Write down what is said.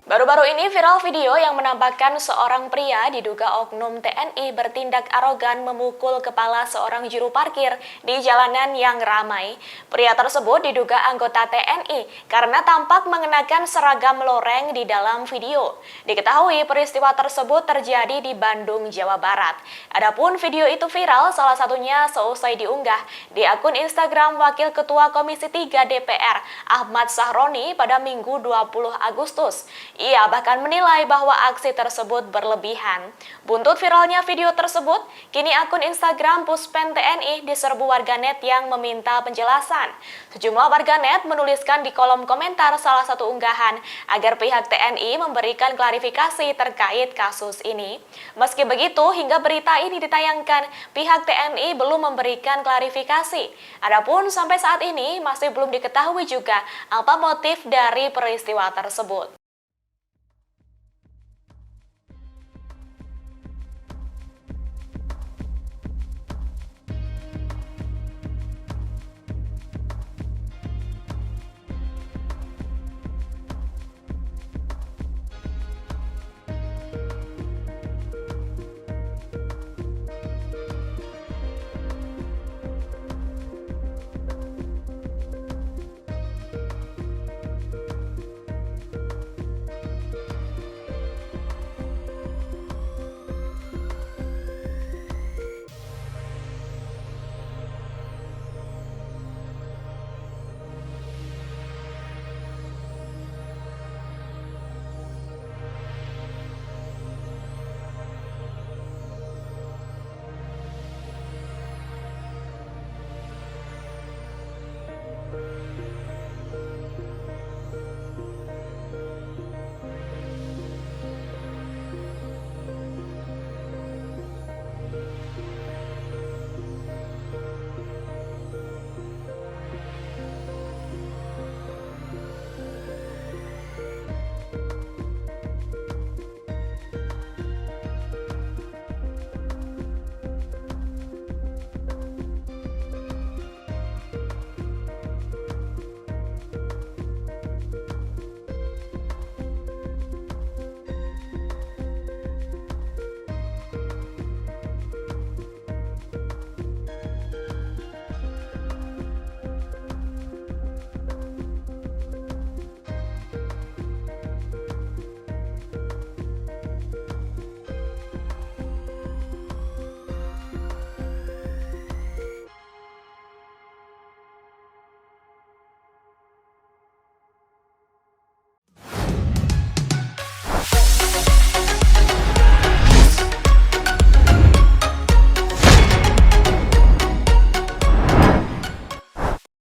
Baru-baru ini viral video yang menampakkan seorang pria diduga oknum TNI bertindak arogan memukul kepala seorang juru parkir di jalanan yang ramai. Pria tersebut diduga anggota TNI karena tampak mengenakan seragam loreng di dalam video. Diketahui peristiwa tersebut terjadi di Bandung, Jawa Barat. Adapun video itu viral salah satunya seusai diunggah di akun Instagram Wakil Ketua Komisi 3 DPR Ahmad Sahroni pada Minggu 20 Agustus. Ia bahkan menilai bahwa aksi tersebut berlebihan. Buntut viralnya video tersebut, kini akun Instagram Puspen TNI diserbu warganet yang meminta penjelasan. Sejumlah warganet menuliskan di kolom komentar salah satu unggahan agar pihak TNI memberikan klarifikasi terkait kasus ini. Meski begitu, hingga berita ini ditayangkan, pihak TNI belum memberikan klarifikasi. Adapun sampai saat ini masih belum diketahui juga apa motif dari peristiwa tersebut.